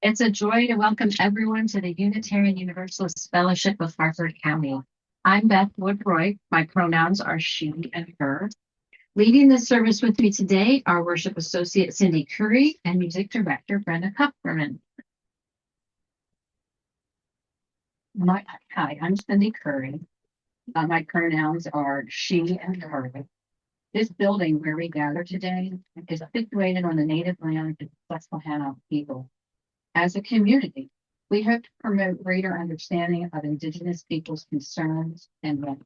It's a joy to welcome everyone to the Unitarian Universalist Fellowship of Harford County. I'm Beth Woodroy. My pronouns are she and her. Leading this service with me today are Worship Associate Cindy Curry and Music Director Brenda Kupferman. Hi, I'm Cindy Curry. My pronouns are she and her. This building where we gather today is situated on the native land of the Susquehanna people. As a community, we hope to promote greater understanding of Indigenous peoples' concerns and rights.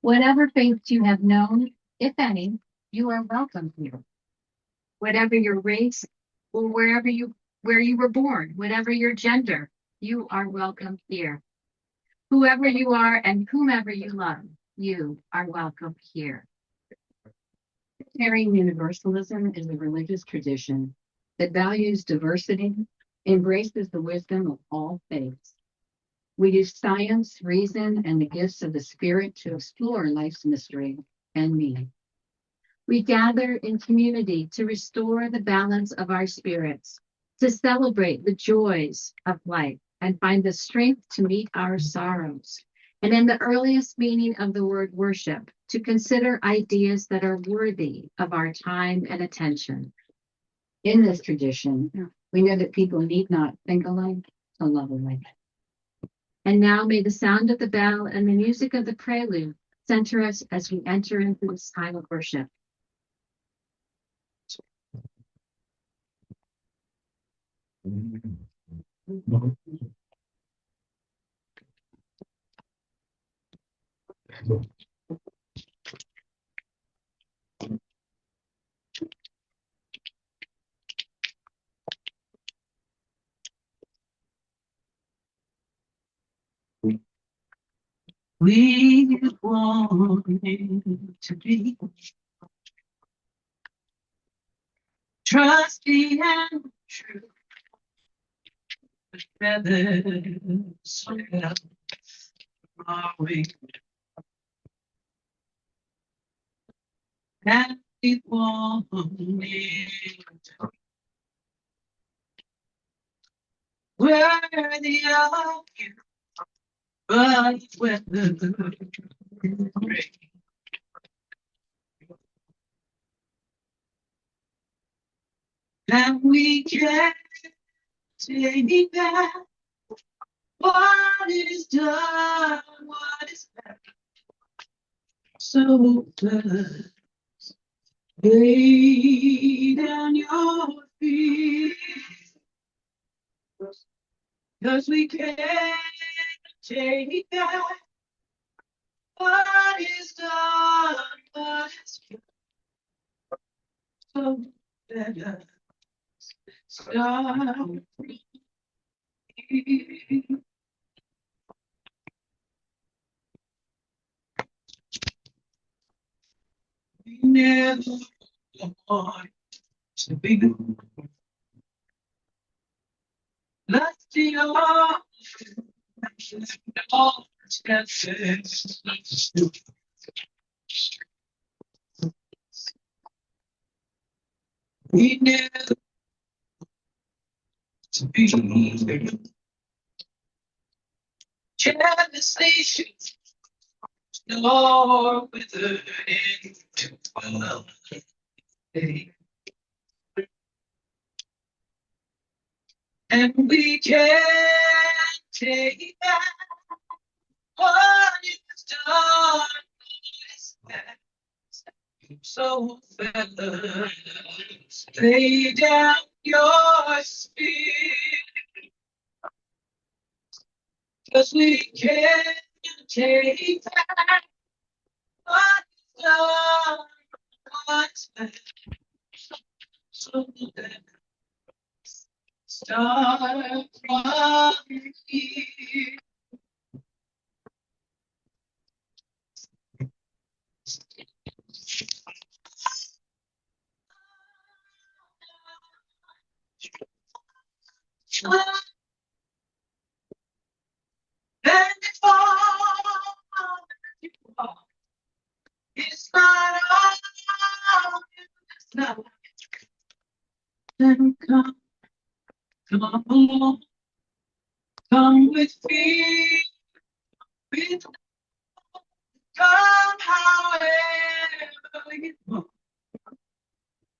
Whatever faiths you have known, if any, you are welcome here. Whatever your race or where you were born, whatever your gender, you are welcome here. Whoever you are and whomever you love, you are welcome here. Unitarian Universalism is a religious tradition that values diversity, embraces the wisdom of all faiths. We use science, reason, and the gifts of the Spirit to explore life's mystery and meaning. We gather in community to restore the balance of our spirits, to celebrate the joys of life, and find the strength to meet our sorrows. And in the earliest meaning of the word worship, to consider ideas that are worthy of our time and attention. In this tradition, we know that people need not think alike to love alike. And now may the sound of the bell and the music of the prelude center us as we enter into this time of worship. We want to be trusty and true. With feathers our wings, and we want worthy of you, but with the rain. And we can't take back what is done, what is left. So just lay down your feet, 'cause we can't take back what is done, what is left. So let us start. We never want to be lusty or all chances. We never to be jealous nations, nor withered into well. And we can't take back what is done, is that. So fellas, lay down your spirit, 'cause we can't take back what is done, what's left. So let's start from here. And if all you are is not all you desire, then come Come along, come with me, with come however you want.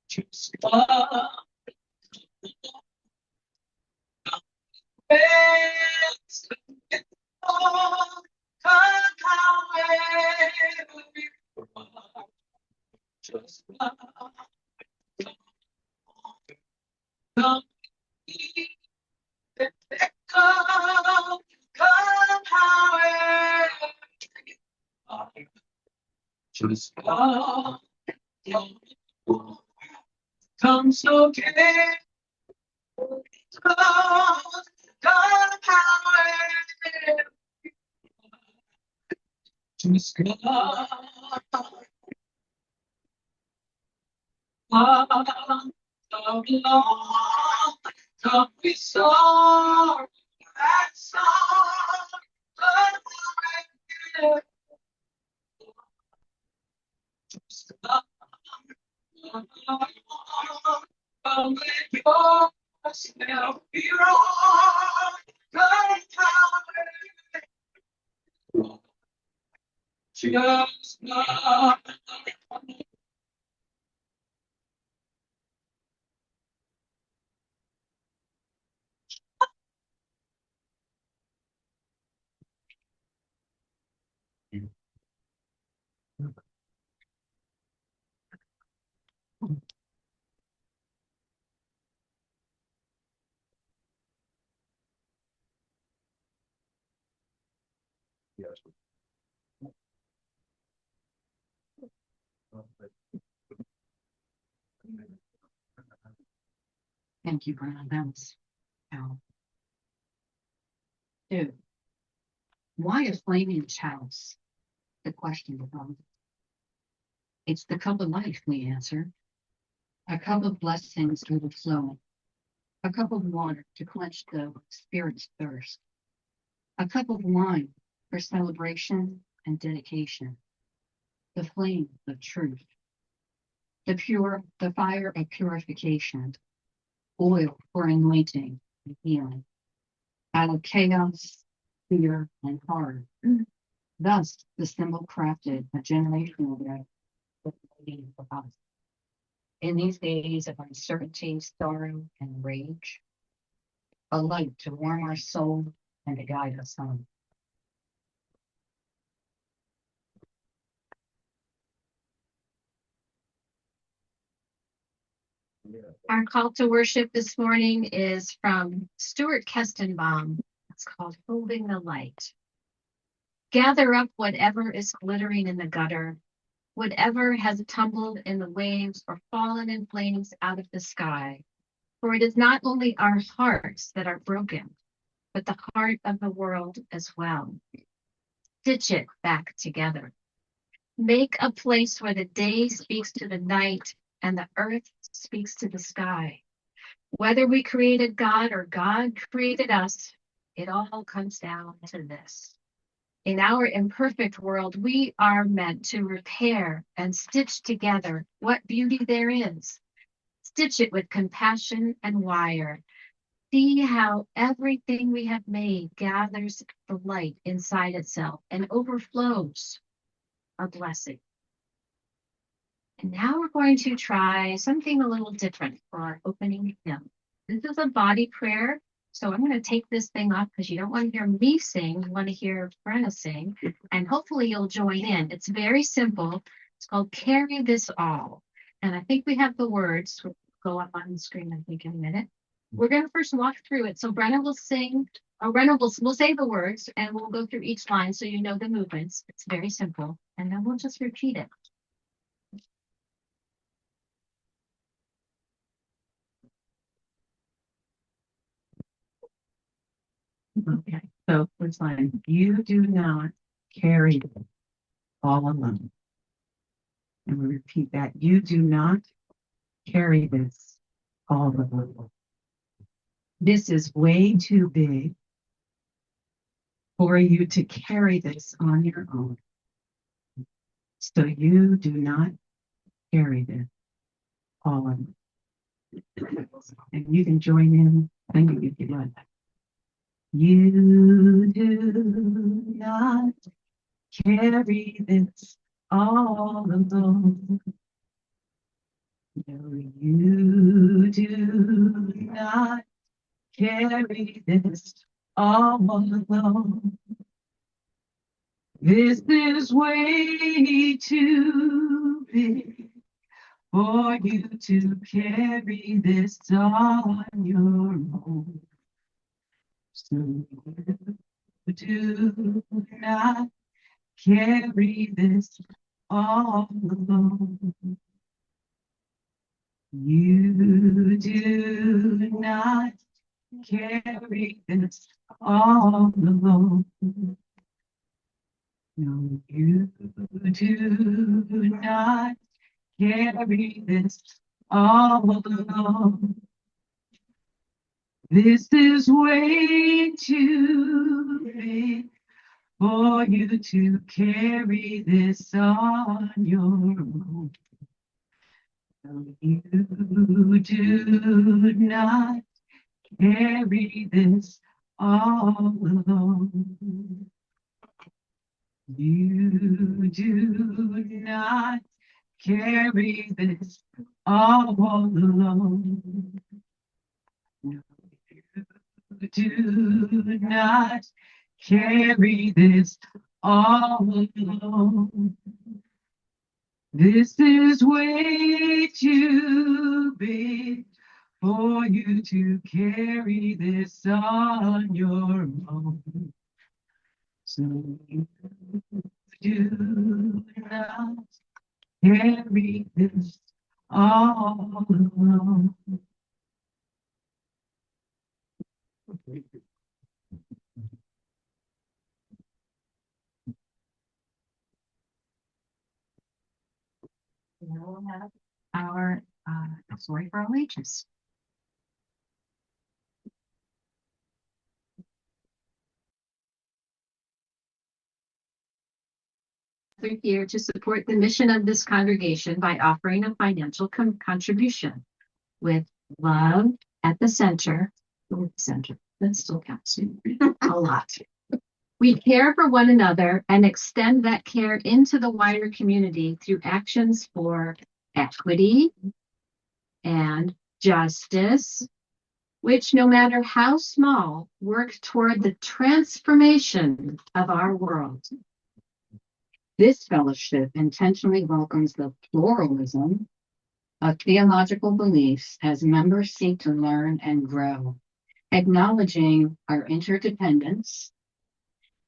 Just best come however you want. Just come, come however you want. Just come so get come however just come along, come we song that song, just come along, come let yourself be wrong, come however just come. Thank you, Brian. That was powerful. Dude, why a flaming chalice? The question becomes. It's the cup of life, we answer. A cup of blessings overflowing. A cup of water to quench the spirit's thirst. A cup of wine for celebration and dedication. The flame of truth. The fire of purification. Oil for anointing and healing. Out of chaos, fear, and horror. Thus, the symbol crafted a generational way of waiting for us. In these days of uncertainty, sorrow, and rage, a light to warm our soul and to guide us home. Our call to worship this morning is from Stuart Kestenbaum. It's called Holding the Light. Gather up whatever is glittering in the gutter, whatever has tumbled in the waves or fallen in flames out of the sky. For it is not only our hearts that are broken, but the heart of the world as well. Stitch it back together. Make a place where the day speaks to the night and the earth speaks to the sky. Whether we created God or God created us, it all comes down to this. In our imperfect world, we are meant to repair and stitch together what beauty there is. Stitch it with compassion and wire. See how everything we have made gathers the light inside itself and overflows a blessing. And now we're going to try something a little different for our opening hymn. This is a body prayer. So I'm going to take this thing off because you don't want to hear me sing. You want to hear Brenna sing. And hopefully you'll join in. It's very simple. It's called Carry This All. And I think we have the words. We'll go up on the screen, I think, in a minute. We're going to first walk through it. So Brenna will sing, or Brenna will say the words, and we'll go through each line so you know the movements. It's very simple. And then we'll just repeat it. Okay, so first line, you do not carry it all alone. And we repeat that, you do not carry this all alone. This is way too big for you to carry this on your own. So you do not carry this all alone. And you can join in Thank you, if you would. You do not carry this all alone. No, you do not carry this all alone. This is way too big for you to carry this on your own. So you do not carry this all alone. You do not carry this all alone. No, you do not carry this all alone. This is way too big for you to carry this on your own. No, you do not carry this all alone. You do not carry this all alone. No, you do not carry this all alone. This is way too big for you to carry this on your own. So you do not carry this all alone. Now we'll have our story for all ages. We're here to support the mission of this congregation by offering a financial contribution with love at the center. That still counts a lot. We care for one another and extend that care into the wider community through actions for equity and justice, which, no matter how small, work toward the transformation of our world. This fellowship intentionally welcomes the pluralism of theological beliefs as members seek to learn and grow, acknowledging our interdependence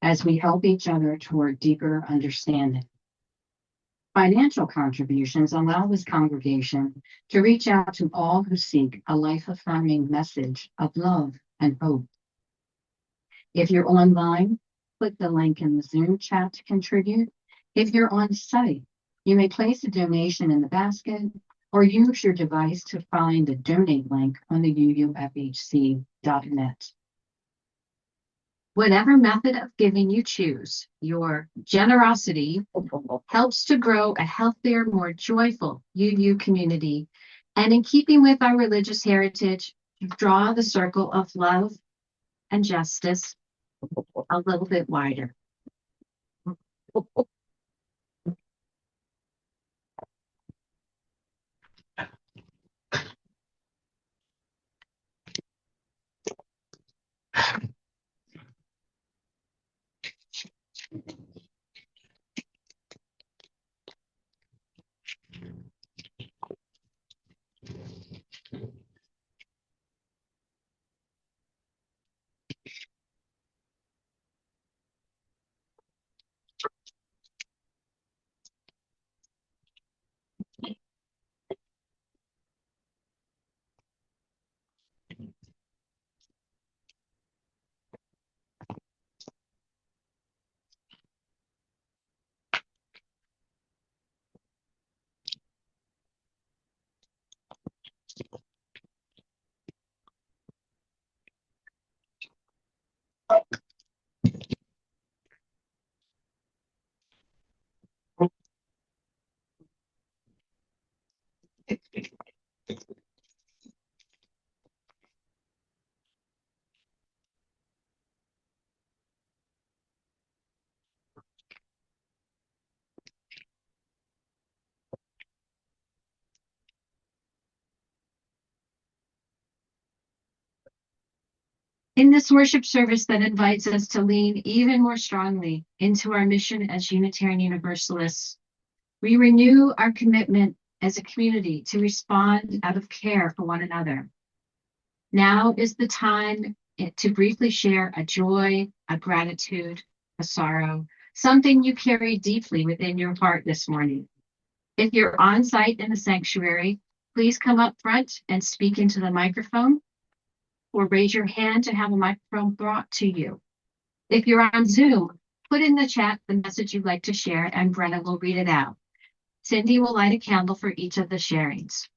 as we help each other toward deeper understanding. Financial contributions allow this congregation to reach out to all who seek a life-affirming message of love and hope. If you're online, click the link in the Zoom chat to contribute. If you're on site, you may place a donation in the basket or use your device to find the donate link on the uufhc.net. Whatever method of giving you choose, your generosity helps to grow a healthier, more joyful UU community, and in keeping with our religious heritage, draw the circle of love and justice a little bit wider. In this worship service that invites us to lean even more strongly into our mission as Unitarian Universalists, we renew our commitment as a community to respond out of care for one another. Now is the time to briefly share a joy, a gratitude, a sorrow, something you carry deeply within your heart this morning. If you're on site in the sanctuary, please come up front and speak into the microphone, or raise your hand to have a microphone brought to you. If you're on Zoom, put in the chat the message you'd like to share and Brenna will read it out. Cindy will light a candle for each of the sharings.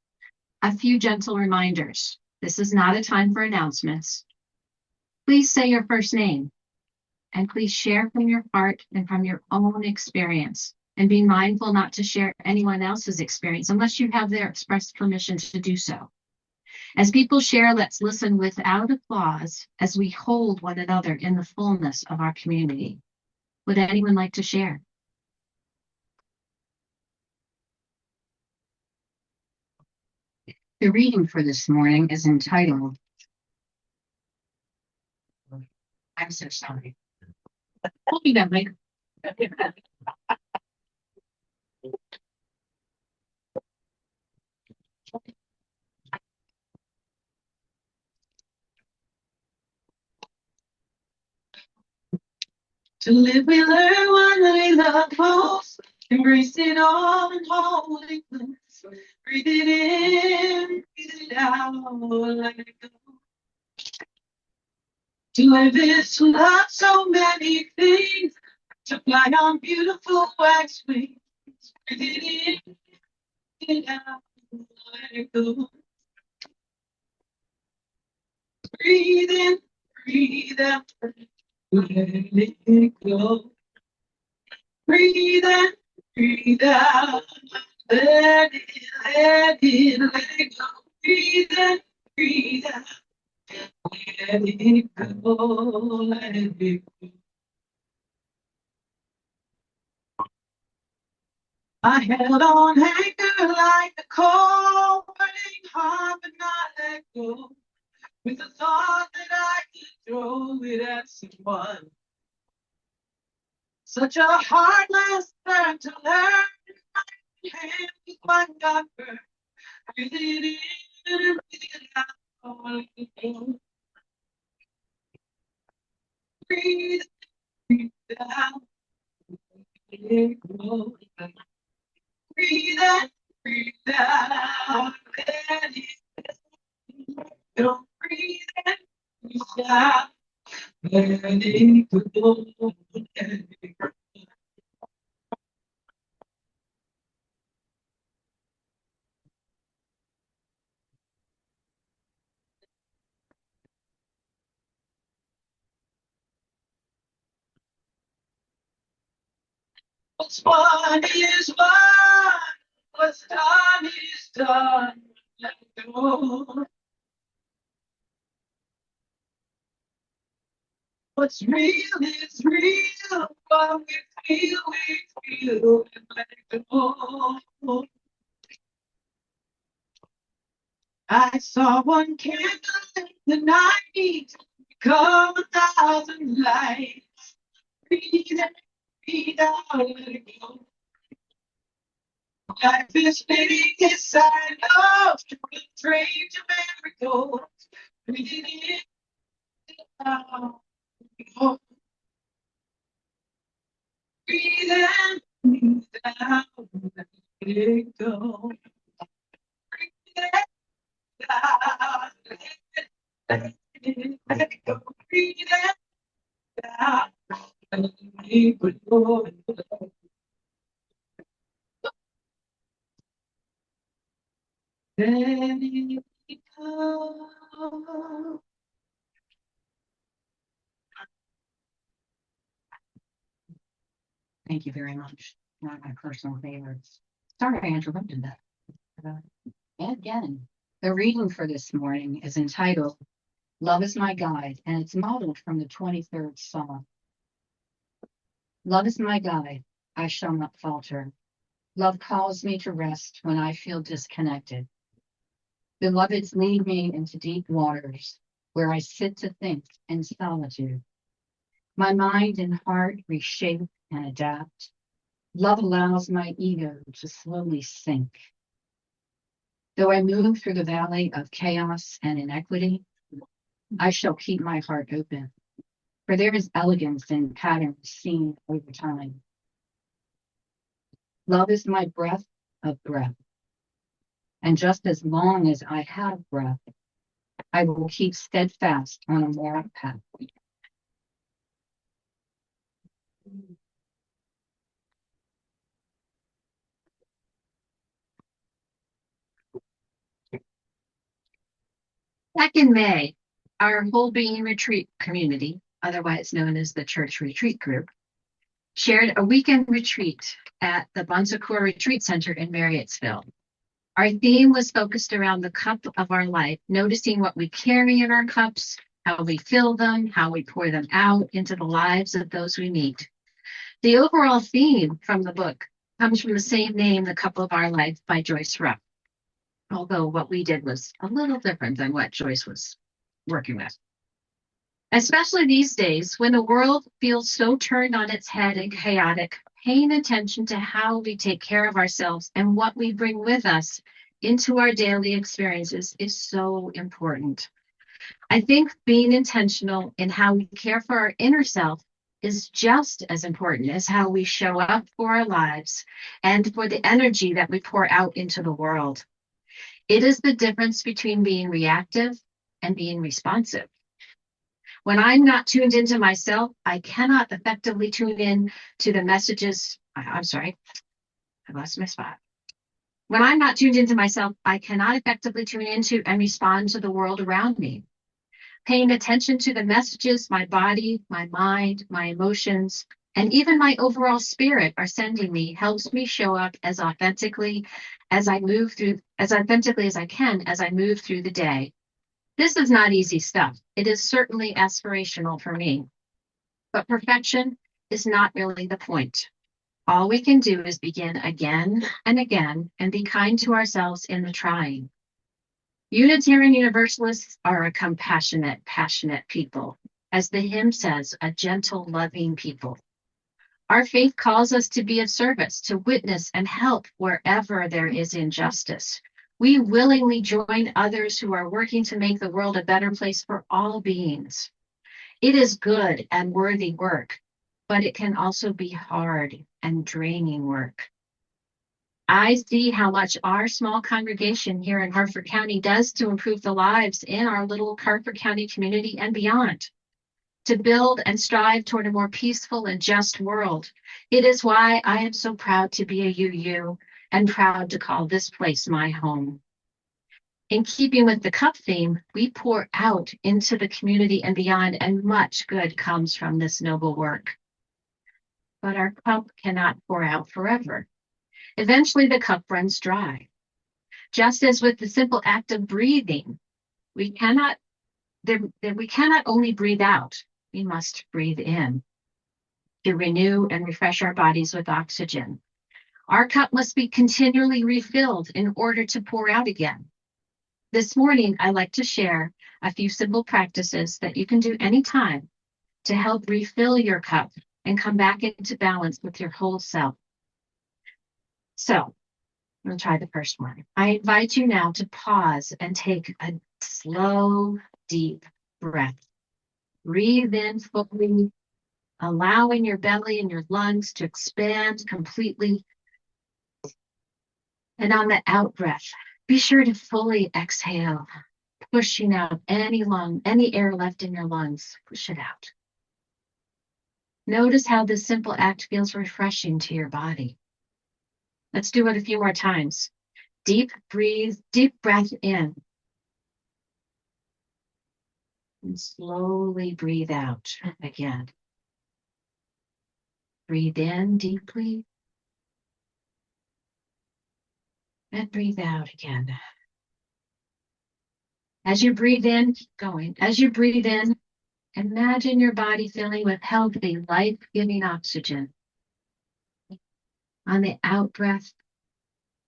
A few gentle reminders. This is not a time for announcements. Please say your first name, and please share from your heart and from your own experience. And be mindful not to share anyone else's experience unless you have their express permission to do so. As people share, let's listen without applause as we hold one another in the fullness of our community. Would anyone like to share? The reading for this morning is entitled, I'm so sorry. Hold me that mic. To live, we learn one that we love most. Embrace it all and hold it close. Breathe it in, breathe it out, let it go. To live is to love so many things. To fly on beautiful wax wings. Breathe it in, breathe it out, let it go. Breathe in, breathe out, let it go. Breathe in, breathe out. Let it go. Breathe in, breathe out. Let it go, let it go. I held on anchor like a cold burning heart, but not let go. With the thought that I could throw it at someone. Such a hard lesson to learn. Hand with one God burn. Breathe it in and breathe it out. Breathe, breathe out. Let it go. Breathe in, breathe out. Let it go. Breathe in, breathe out. Let it go. Let it go. What's one is one. What's done is done. Let it go. What's real is real. What we feel, and let it go. I saw one candle in the night become 1,000 lights. Breathe in, breathe out, let it go. Life is fading, yes, I know. The train to miracles. Breathe in, out, oh. Breathe in, breathe out, let it go. Breathe in, out, let it go. Breathe in, out, let it go. Let it go. Thank you very much. One of my personal favorites. Sorry I interrupted that. And again, the reading for this morning is entitled, Love is My Guide, and it's modeled from the 23rd Psalm. Love is my guide, I shall not falter. Love calls me to rest when I feel disconnected. Beloveds lead me into deep waters where I sit to think in solitude. My mind and heart reshape and adapt. Love allows my ego to slowly sink. Though I move through the valley of chaos and inequity, I shall keep my heart open, for there is elegance in patterns seen over time. Love is my breath of breath, and just as long as I have breath, I will keep steadfast on a moral path. Back in May, our Whole Being Retreat community, otherwise known as the Church Retreat Group, shared a weekend retreat at the Bon Secours Retreat Center in Marriottsville. Our theme was focused around the cup of our life, noticing what we carry in our cups, how we fill them, how we pour them out into the lives of those we meet. The overall theme from the book comes from the same name, The Cup of Our Life by Joyce Rupp, although what we did was a little different than what Joyce was working with. Especially these days, when the world feels so turned on its head and chaotic, paying attention to how we take care of ourselves and what we bring with us into our daily experiences is so important. I think being intentional in how we care for our inner self is just as important as how we show up for our lives and for the energy that we pour out into the world. It is the difference between being reactive and being responsive. When I'm not tuned into myself, I cannot effectively tune in to the messages. I'm sorry, I lost my spot. When I'm not tuned into myself, I cannot effectively tune into and respond to the world around me. Paying attention to the messages my body, my mind, my emotions, and even my overall spirit are sending me helps me show up as authentically as I move through, as authentically as I can as I move through the day. This is not easy stuff. It is certainly aspirational for me. But perfection is not really the point. All we can do is begin again and again and be kind to ourselves in the trying. Unitarian Universalists are a compassionate, passionate people. As the hymn says, a gentle, loving people. Our faith calls us to be of service, to witness and help wherever there is injustice. We willingly join others who are working to make the world a better place for all beings. It is good and worthy work, but it can also be hard and draining work. I see how much our small congregation here in Harford County does to improve the lives in our little Harford County community and beyond, to build and strive toward a more peaceful and just world. It is why I am so proud to be a UU and proud to call this place my home. In keeping with the cup theme, we pour out into the community and beyond, and much good comes from this noble work. But our cup cannot pour out forever. Eventually, the cup runs dry. Just as with the simple act of breathing, we cannot only breathe out, we must breathe in to renew and refresh our bodies with oxygen. Our cup must be continually refilled in order to pour out again. This morning, I'd like to share a few simple practices that you can do anytime to help refill your cup and come back into balance with your whole self. So, I'm going to try the first one. I invite you now to pause and take a slow, deep breath. Breathe in fully, allowing your belly and your lungs to expand completely. And on the out breath, be sure to fully exhale, pushing out any air left in your lungs. Push it out. Notice how this simple act feels refreshing to your body. Let's do it a few more times. Deep breath in. And slowly breathe out again. Breathe in deeply. And breathe out again. As you breathe in, keep going. As you breathe in, imagine your body filling with healthy, life-giving oxygen. On the out breath,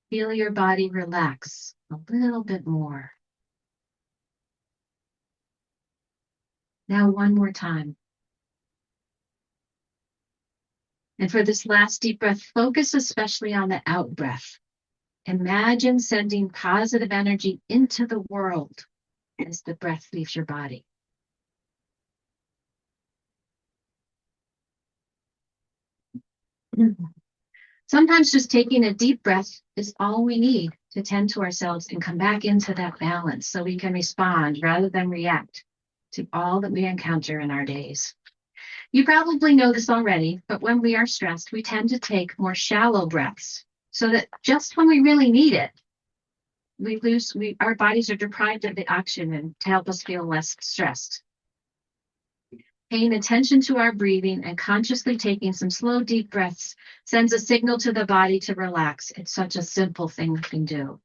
feel your body relax a little bit more. Now, one more time. And for this last deep breath, focus especially on the out breath. Imagine sending positive energy into the world as the breath leaves your body. Sometimes just taking a deep breath is all we need to tend to ourselves and come back into that balance so we can respond rather than react to all that we encounter in our days. You probably know this already, but when we are stressed, we tend to take more shallow breaths so that just when we really need it, our bodies are deprived of the oxygen to help us feel less stressed. Paying attention to our breathing and consciously taking some slow, deep breaths sends a signal to the body to relax. It's such a simple thing we can do.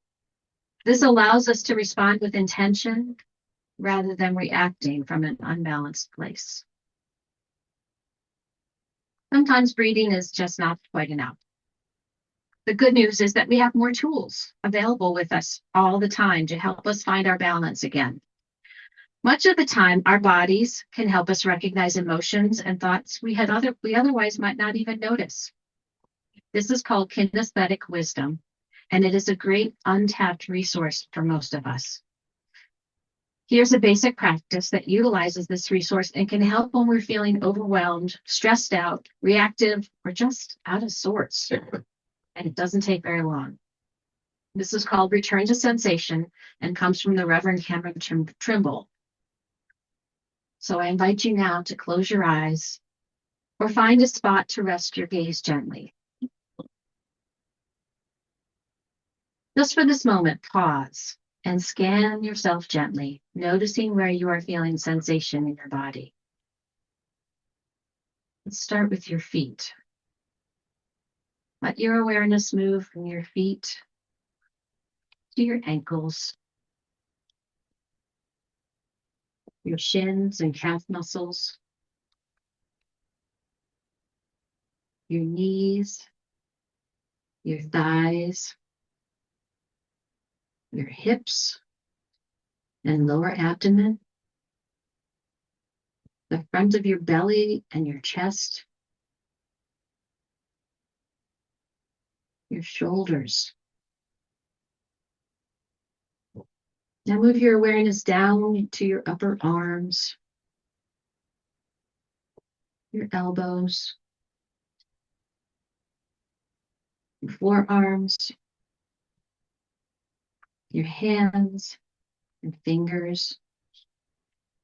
This allows us to respond with intention rather than reacting from an unbalanced place. Sometimes breathing is just not quite enough. The good news is that we have more tools available with us all the time to help us find our balance again. Much of the time, our bodies can help us recognize emotions and thoughts we otherwise might not even notice. This is called kinesthetic wisdom, and it is a great untapped resource for most of us. Here's a basic practice that utilizes this resource and can help when we're feeling overwhelmed, stressed out, reactive, or just out of sorts. And it doesn't take very long. This is called return to sensation and comes from the Reverend Cameron Trimble. So I invite you now to close your eyes or find a spot to rest your gaze gently. Just for this moment, pause and scan yourself gently, noticing where you are feeling sensation in your body. Let's start with your feet. Let your awareness move from your feet to your ankles, your shins and calf muscles, your knees, your thighs, your hips and lower abdomen, the front of your belly and your chest, your shoulders. Now move your awareness down to your upper arms, your elbows, your forearms, your hands and fingers,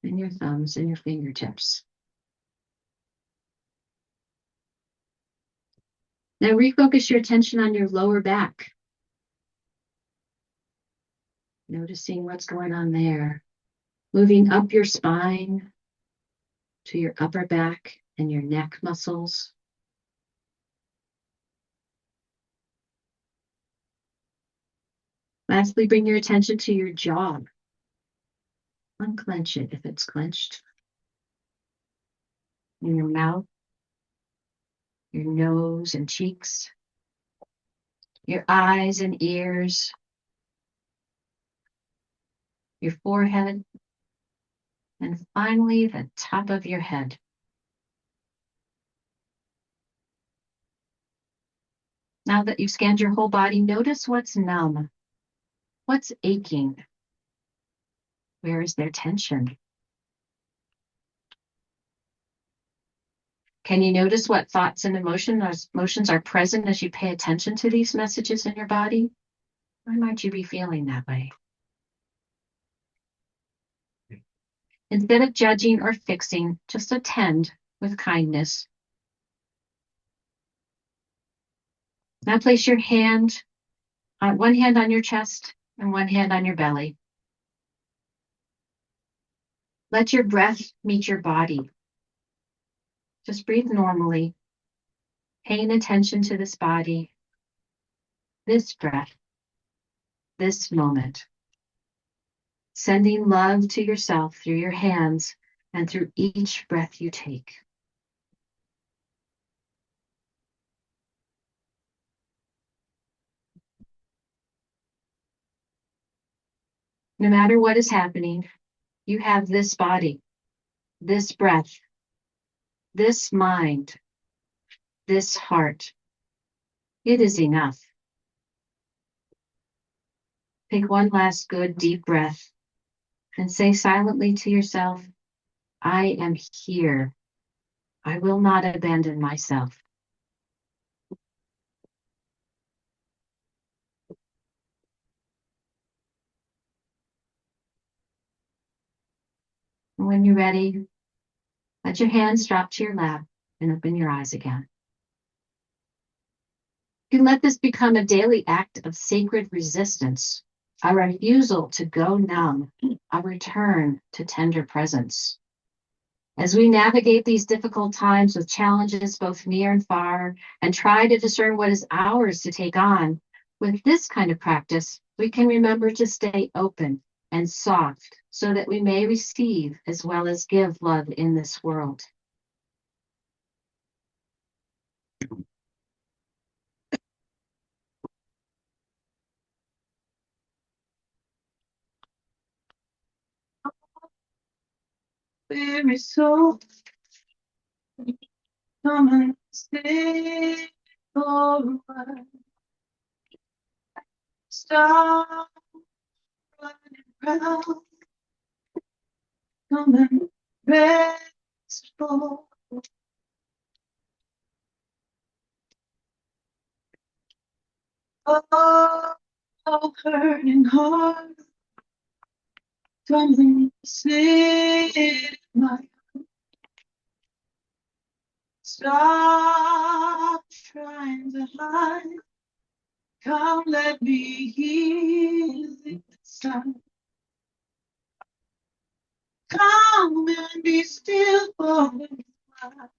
and your thumbs and your fingertips. Now refocus your attention on your lower back. Noticing what's going on there. Moving up your spine to your upper back and your neck muscles. Lastly, bring your attention to your jaw. Unclench it if it's clenched. In your mouth, your nose and cheeks, your eyes and ears, your forehead, and finally the top of your head. Now that you've scanned your whole body, notice what's numb, what's aching, where is there tension? Can you notice what thoughts and emotions are present as you pay attention to these messages in your body? Why might you be feeling that way? Instead of judging or fixing, just attend with kindness. Now place your one hand on your chest and one hand on your belly. Let your breath meet your body. Just breathe normally, paying attention to this body, this breath, this moment. Sending love to yourself through your hands and through each breath you take. No matter what is happening, you have this body. this breath, this mind, this heart. It is enough. Take one last good deep breath and say silently to yourself, I am here. I will not abandon myself. And when you're ready, let your hands drop to your lap and open your eyes again. You can let this become a daily act of sacred resistance, a refusal to go numb, a return to tender presence. As we navigate these difficult times with challenges both near and far, and try to discern what is ours to take on, with this kind of practice, we can remember to stay open and soft so that we may receive as well as give love in this world. Weary soul, come and stay for a while. Stop running around. Come and rest for all hurting heart. Come and sit my stop trying to hide. Come, let me heal inside. Come and be still for a while.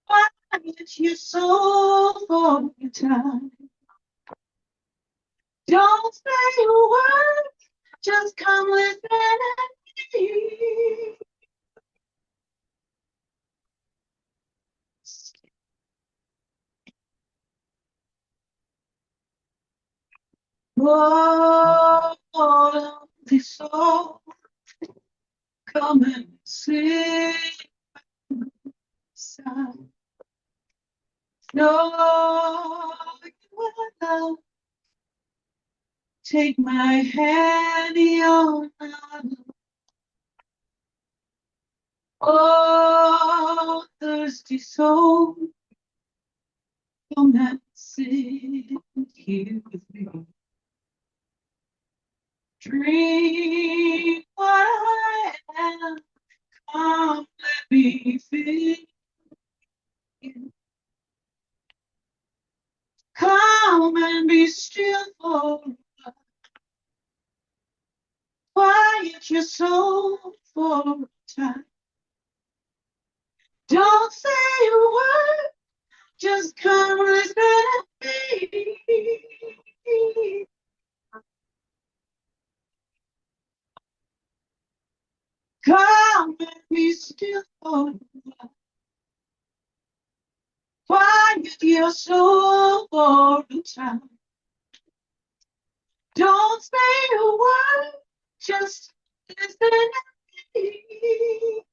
Quiet your soul for a time. Don't say a word, just come listen and be. Oh, this soul, come and sit beside. No, you will take my hand, you're not. Oh, thirsty soul, come and sit here with me. Drink what I am, come let me feel you. Come and be still for a while. Quiet your soul for a time. Don't say a word, just come listen to me. Come and be still for a while. Quiet your soul for a time. Don't say a word, just listen to me.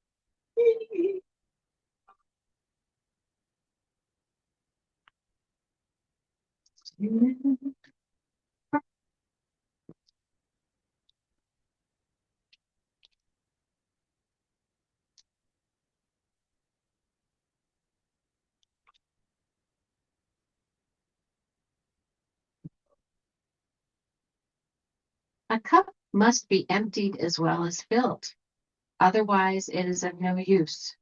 A cup must be emptied as well as filled. Otherwise, it is of no use.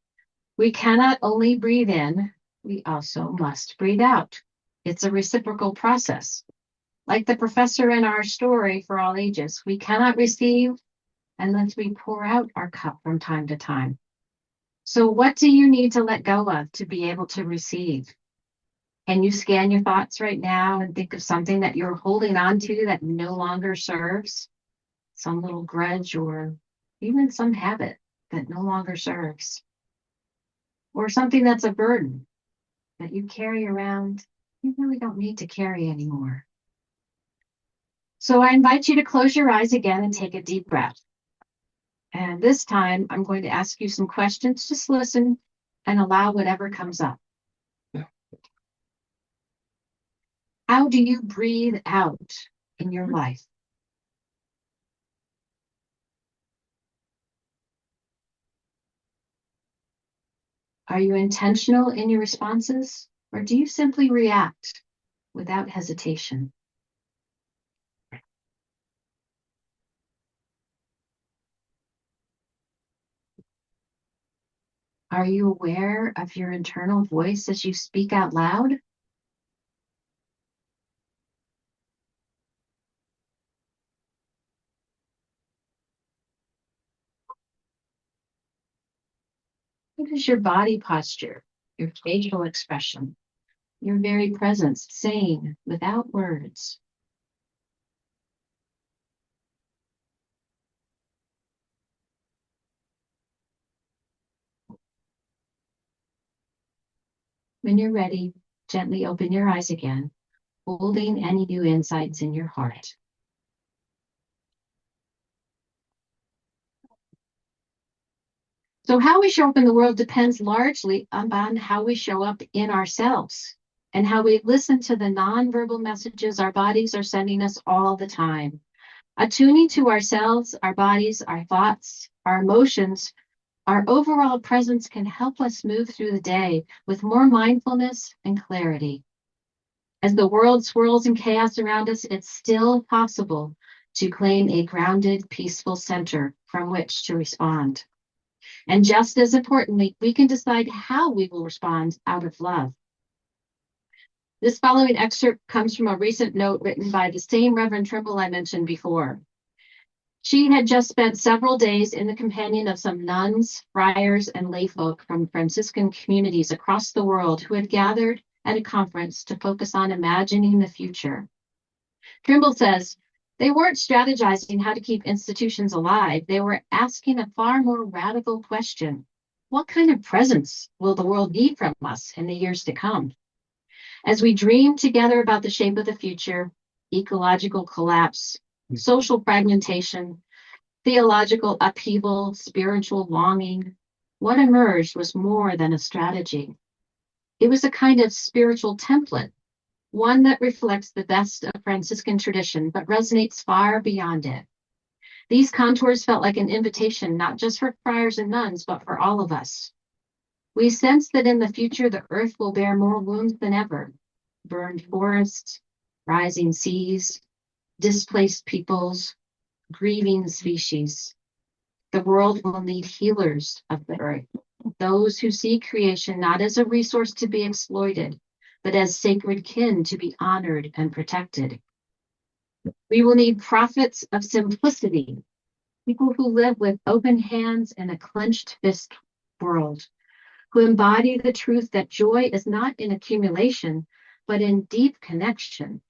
We cannot only breathe in, we also must breathe out. It's a reciprocal process. Like the professor in our story for all ages, we cannot receive unless we pour out our cup from time to time. So what do you need to let go of to be able to receive? Can you scan your thoughts right now and think of something that you're holding on to that no longer serves? Some little grudge or even some habit that no longer serves. Or something that's a burden that you carry around, you really don't need to carry anymore. So I invite you to close your eyes again and take a deep breath. And this time, I'm going to ask you some questions. Just listen and allow whatever comes up. How do you breathe out in your life? Are you intentional in your responses, or do you simply react without hesitation? Are you aware of your internal voice as you speak out loud? What is your body posture, your facial expression, your very presence saying without words? When you're ready, gently open your eyes again, holding any new insights in your heart. So how we show up in the world depends largely upon how we show up in ourselves and how we listen to the nonverbal messages our bodies are sending us all the time. Attuning to ourselves, our bodies, our thoughts, our emotions, our overall presence can help us move through the day with more mindfulness and clarity. As the world swirls in chaos around us, it's still possible to claim a grounded, peaceful center from which to respond. And just as importantly, we can decide how we will respond out of love. This following excerpt comes from a recent note written by the same Reverend Trimble I mentioned before. She had just spent several days in the companion of some nuns, friars, and layfolk from Franciscan communities across the world who had gathered at a conference to focus on imagining the future. Trimble says, they weren't strategizing how to keep institutions alive. They were asking a far more radical question. What kind of presence will the world need from us in the years to come? As we dream together about the shape of the future, ecological collapse, social fragmentation, theological upheaval, spiritual longing, what emerged was more than a strategy. It was a kind of spiritual template, one that reflects the best of Franciscan tradition, but resonates far beyond it. These contours felt like an invitation, not just for friars and nuns, but for all of us. We sense that in the future, the earth will bear more wounds than ever. Burned forests, rising seas, displaced peoples, grieving species. The world will need healers of the earth, those who see creation not as a resource to be exploited, but as sacred kin to be honored and protected. We will need prophets of simplicity, people who live with open hands and a clenched fist world, who embody the truth that joy is not in accumulation, but in deep connection.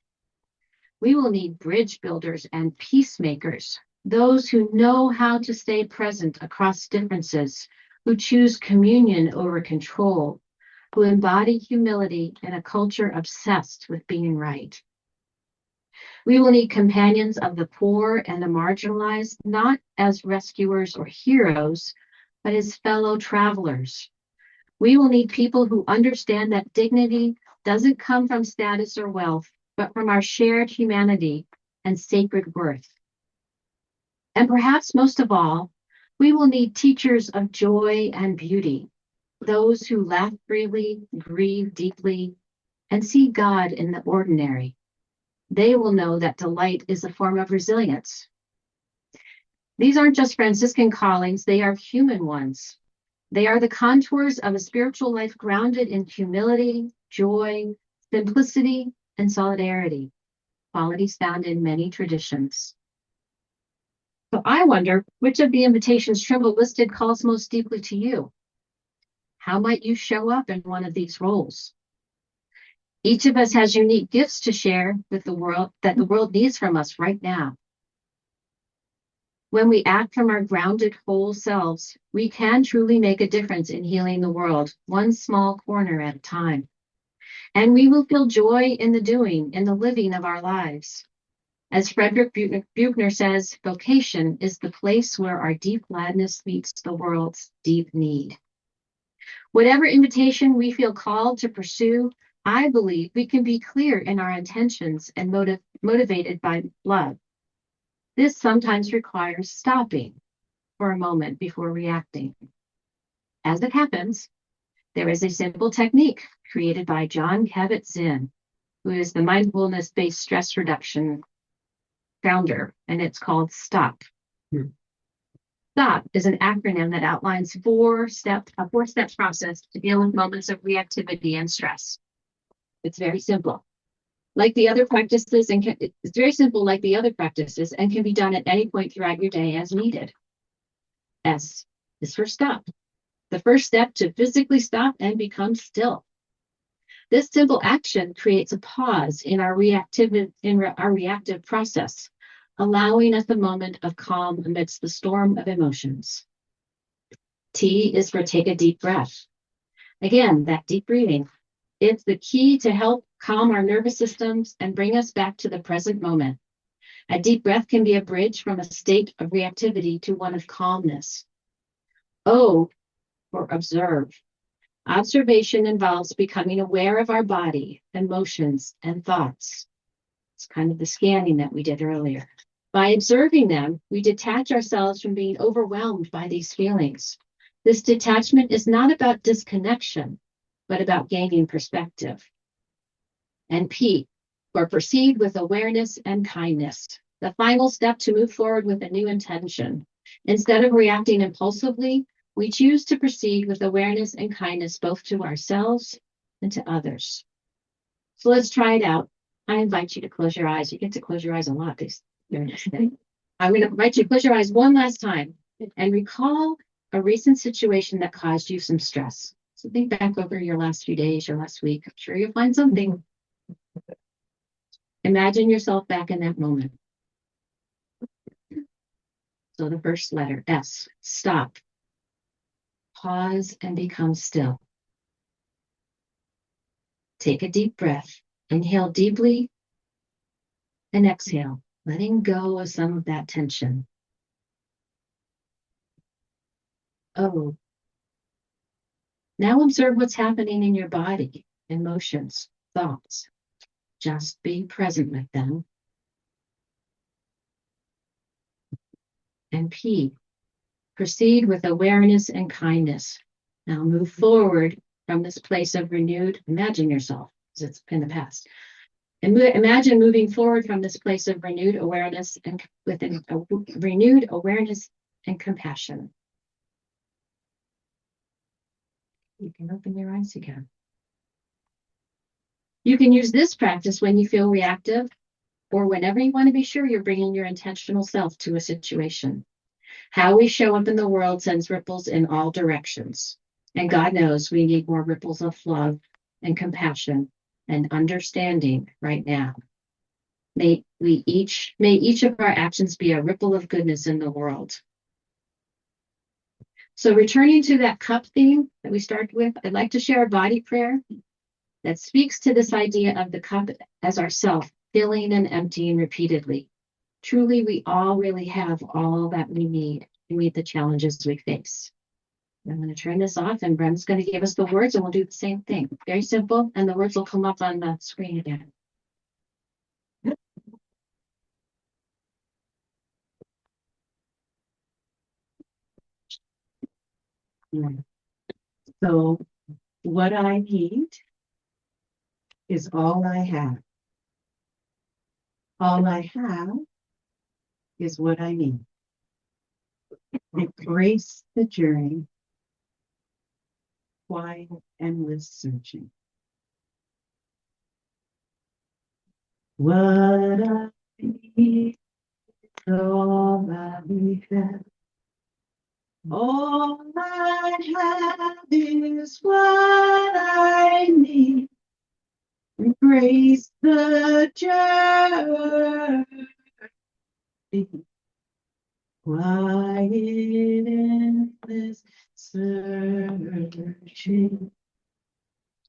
We will need bridge builders and peacemakers, those who know how to stay present across differences, who choose communion over control, who embody humility in a culture obsessed with being right. We will need companions of the poor and the marginalized, not as rescuers or heroes, but as fellow travelers. We will need people who understand that dignity doesn't come from status or wealth, but from our shared humanity and sacred worth. And perhaps most of all, we will need teachers of joy and beauty, those who laugh freely, grieve deeply, and see God in the ordinary. They will know that delight is a form of resilience. These aren't just Franciscan callings, they are human ones. They are the contours of a spiritual life grounded in humility, joy, simplicity, and solidarity, qualities found in many traditions. So I wonder, which of the invitations Trimble listed calls most deeply to you? How might you show up in one of these roles? Each of us has unique gifts to share with the world that the world needs from us right now. When we act from our grounded whole selves, we can truly make a difference in healing the world, one small corner at a time. And we will feel joy in the doing, in the living of our lives. As Frederick Buechner says, vocation is the place where our deep gladness meets the world's deep need. Whatever invitation we feel called to pursue, I believe we can be clear in our intentions and motivated by love. This sometimes requires stopping for a moment before reacting. As it happens, there is a simple technique created by John Kabat-Zinn, who is the mindfulness-based stress reduction founder, and it's called STOP. STOP is an acronym that outlines a four-step process to deal with moments of reactivity and stress. It's very simple. Like the other practices, it's very simple like the other practices and can be done at any point throughout your day as needed. S is for stop. The first step to physically stop and become still. This simple action creates a pause in our reactive process, allowing us a moment of calm amidst the storm of emotions. T is for take a deep breath. Again, that deep breathing. It's the key to help calm our nervous systems and bring us back to the present moment. A deep breath can be a bridge from a state of reactivity to one of calmness. O for observe. Observation involves becoming aware of our body, emotions, and thoughts. It's kind of the scanning that we did earlier. By observing them, we detach ourselves from being overwhelmed by these feelings. This detachment is not about disconnection, but about gaining perspective. And P, for proceed with awareness and kindness, the final step to move forward with a new intention. Instead of reacting impulsively, we choose to proceed with awareness and kindness both to ourselves and to others. So let's try it out. I invite you to close your eyes. You get to close your eyes a lot during this day. I'm going to invite you to close your eyes one last time and recall a recent situation that caused you some stress. So think back over your last few days, your last week. I'm sure you'll find something. Imagine yourself back in that moment. So the first letter, S, stop. Pause and become still. Take a deep breath. Inhale deeply and exhale, letting go of some of that tension. O. Now observe what's happening in your body, emotions, thoughts. Just be present with them. And P. Proceed with awareness and kindness. Now move forward from this place of renewed, imagine yourself, because it's in the past. And imagine moving forward from this place of renewed awareness and renewed awareness and compassion. You can open your eyes again. You can use this practice when you feel reactive or whenever you want to be sure you're bringing your intentional self to a situation. How we show up in the world sends ripples in all directions. And God knows we need more ripples of love and compassion and understanding right now. May each of our actions be a ripple of goodness in the world. So returning to that cup theme that we started with, I'd like to share a body prayer that speaks to this idea of the cup as ourself, filling and emptying repeatedly. Truly, we all really have all that we need to meet the challenges we face. I'm going to turn this off and Brem's going to give us the words and we'll do the same thing. Very simple, and the words will come up on the screen again. So what I need is all I have. All I have is what I need. Embrace the journey, quiet, endless searching. What I need is all that we have. All I have is what I need. Embrace the journey. Quiet in this searching.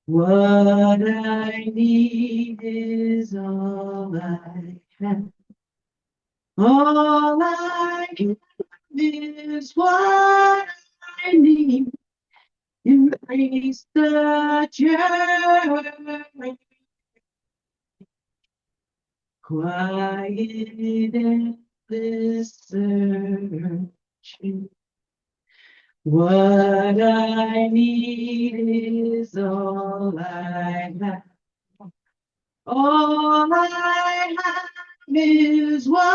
What I need is all I have. All I have is what I need. Embrace the journey. Quiet and searching. What I need is all I have. All I have is what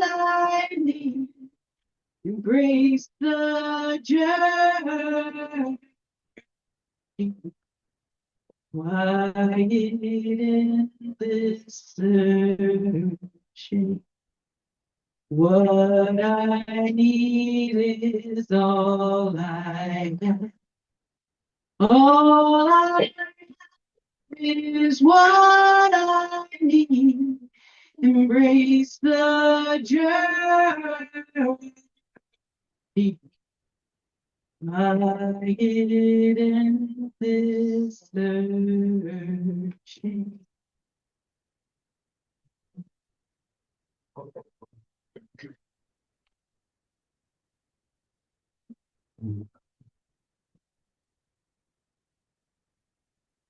I need. Embrace the journey. Quiet in this searching. What I need is all I have. All I have is what I need. Embrace the journey. Quiet in this searching.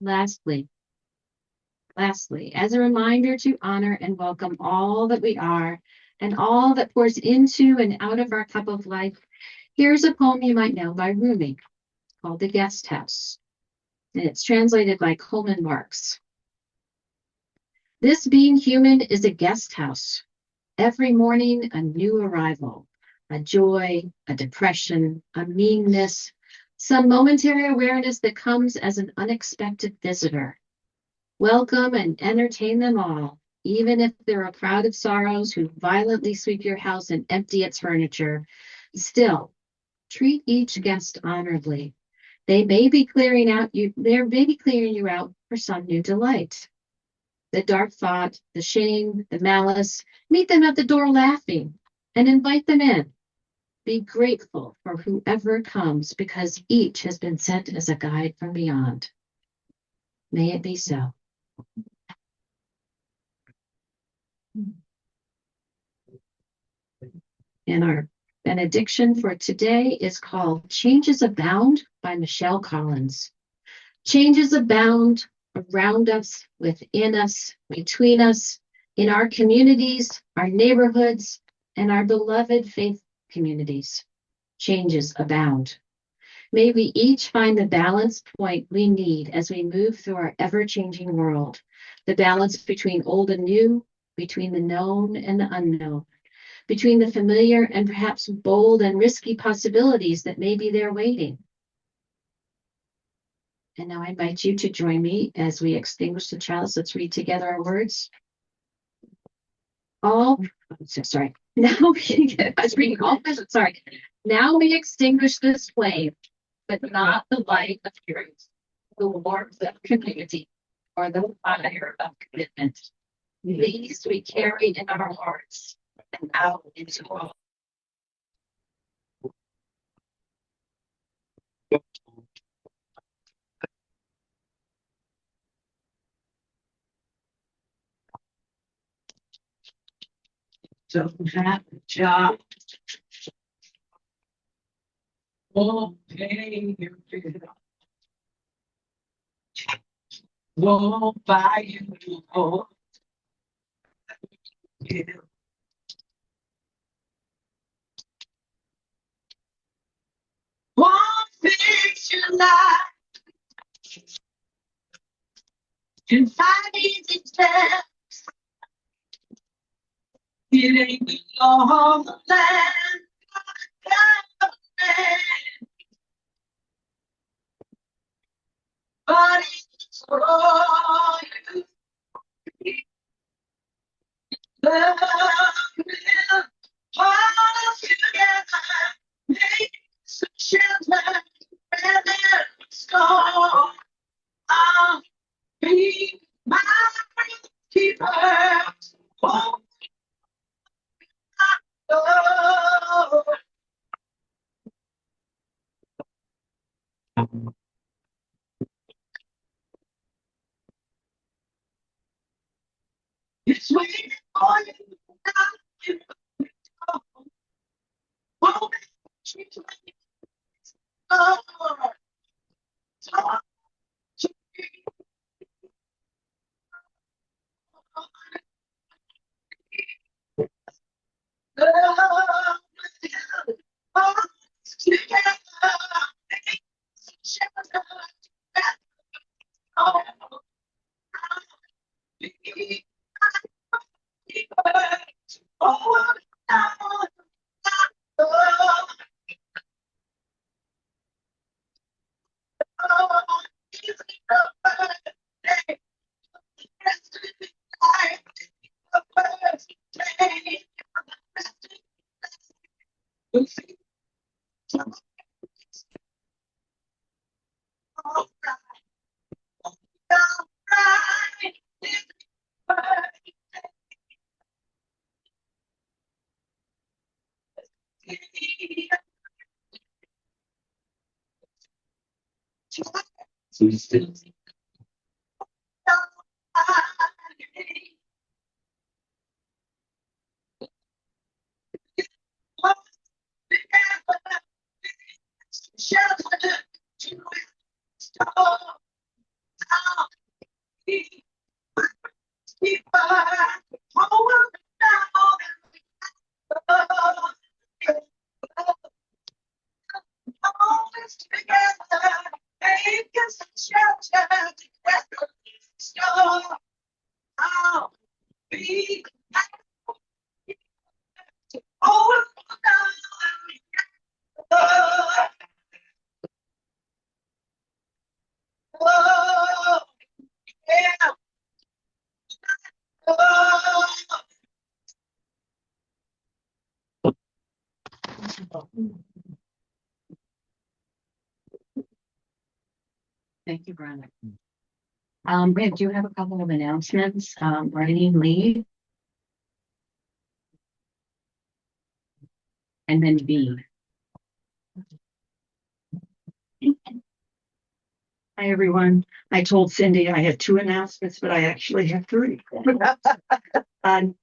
Lastly, as a reminder to honor and welcome all that we are and all that pours into and out of our cup of life, here's a poem you might know by Rumi called The Guest House. And it's translated by Coleman Marks. This being human is a guest house. Every morning, a new arrival, a joy, a depression, a meanness, some momentary awareness that comes as an unexpected visitor. Welcome and entertain them all, even if they're a crowd of sorrows who violently sweep your house and empty its furniture. Still, treat each guest honorably. They may be clearing you out for some new delight. The dark thought, the shame, the malice, meet them at the door laughing and invite them in. Be grateful for whoever comes because each has been sent as a guide from beyond. May it be so. And our benediction for today is called Changes Abound by Michelle Collins. Changes abound around us, within us, between us, in our communities, our neighborhoods, and our beloved faith communities. Changes abound. May we each find the balance point we need as we move through our ever-changing world, the balance between old and new, between the known and the unknown, between the familiar and perhaps bold and risky possibilities that may be there waiting. And now I invite you to join me as we extinguish the chalice. Let's read together our words. Now we extinguish this flame, but not the light of truth, the warmth of community, or the fire of commitment. These we carry in our hearts and out into all. Don't have a job. Won't pay your bill. Won't buy you new clothes. Won't fix your life. Can find easy steps. It ain't the law of the land. But it's for you. Love will hold us together. Make some shelter where there's storm. I'll be my keeper. Oh, oh. It's waiting for you. Thank you, Brenda. We do have a couple of announcements. Running lead. And then B. Hi, everyone. I told Cindy I had 2 announcements, but I actually have 3. Um,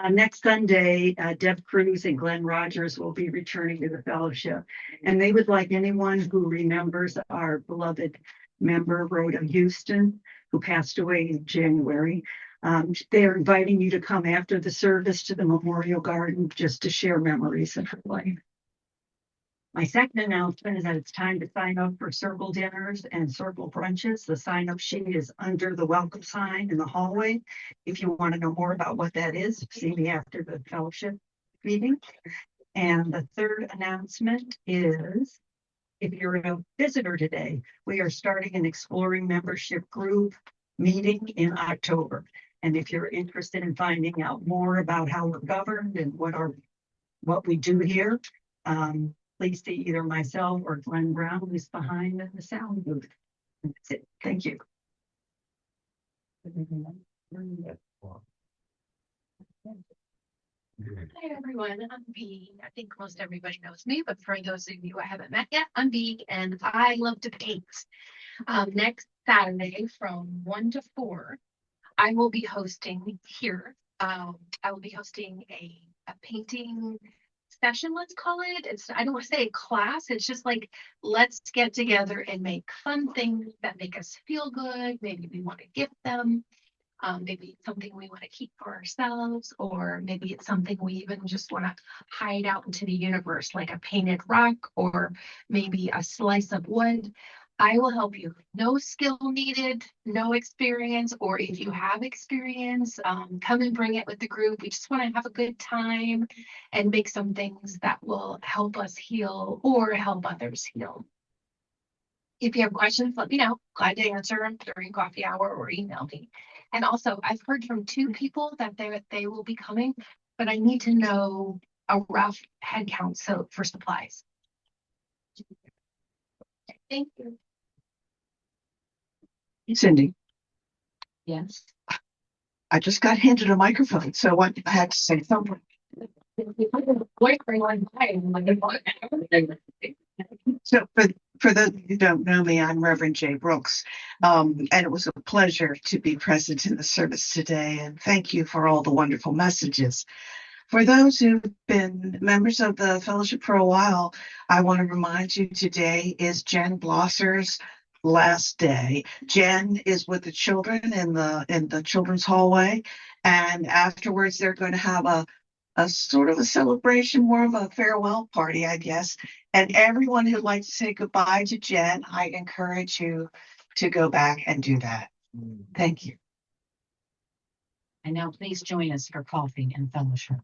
Next Sunday, Deb Cruz and Glenn Rogers will be returning to the fellowship. And they would like anyone who remembers our beloved member, Rhoda Houston, who passed away in January. They are inviting you to come after the service to the Memorial Garden just to share memories of her life. My second announcement is that it's time to sign up for circle dinners and circle brunches. The sign-up sheet is under the welcome sign in the hallway. If you want to know more about what that is, see me after the fellowship meeting. And the third announcement is, if you're a visitor today, we are starting an exploring membership group meeting in October. And if you're interested in finding out more about how we're governed and what we do here, please see either myself or Glenn Brown, who's behind in the sound booth. That's it. Thank you. Hi, everyone. I'm B. I think most everybody knows me, but for those of you I haven't met yet, I'm B, and I love to paint. Next Saturday from 1 to 4, I will be hosting here. I will be hosting a painting session, let's call it. I don't want to say a class. It's just like, let's get together and make fun things that make us feel good. Maybe we want to gift them. Maybe it's something we want to keep for ourselves, or maybe it's something we even just want to hide out into the universe, like a painted rock, or maybe a slice of wood. I will help you. No skill needed, no experience, or if you have experience, come and bring it with the group. We just want to have a good time and make some things that will help us heal or help others heal. If you have questions, let me know. Glad to answer them during coffee hour or email me. And also, I've heard from 2 people that they will be coming, but I need to know a rough head count for supplies. Thank you. Cindy, Yes. I just got handed a microphone, so I had to say something. So for those who don't know me, I'm Reverend Jay Brooks. And it was a pleasure to be present in the service today. And thank you for all the wonderful messages. For those who've been members of the fellowship for a while, I want to remind you today is Jen Blosser's last day. Jen is with the children in the children's hallway, and afterwards they're going to have a sort of a celebration, more of a farewell party, I guess. And everyone who'd like to say goodbye to Jen, I encourage you to go back and do that. Thank you. And now please join us for coffee and fellowship.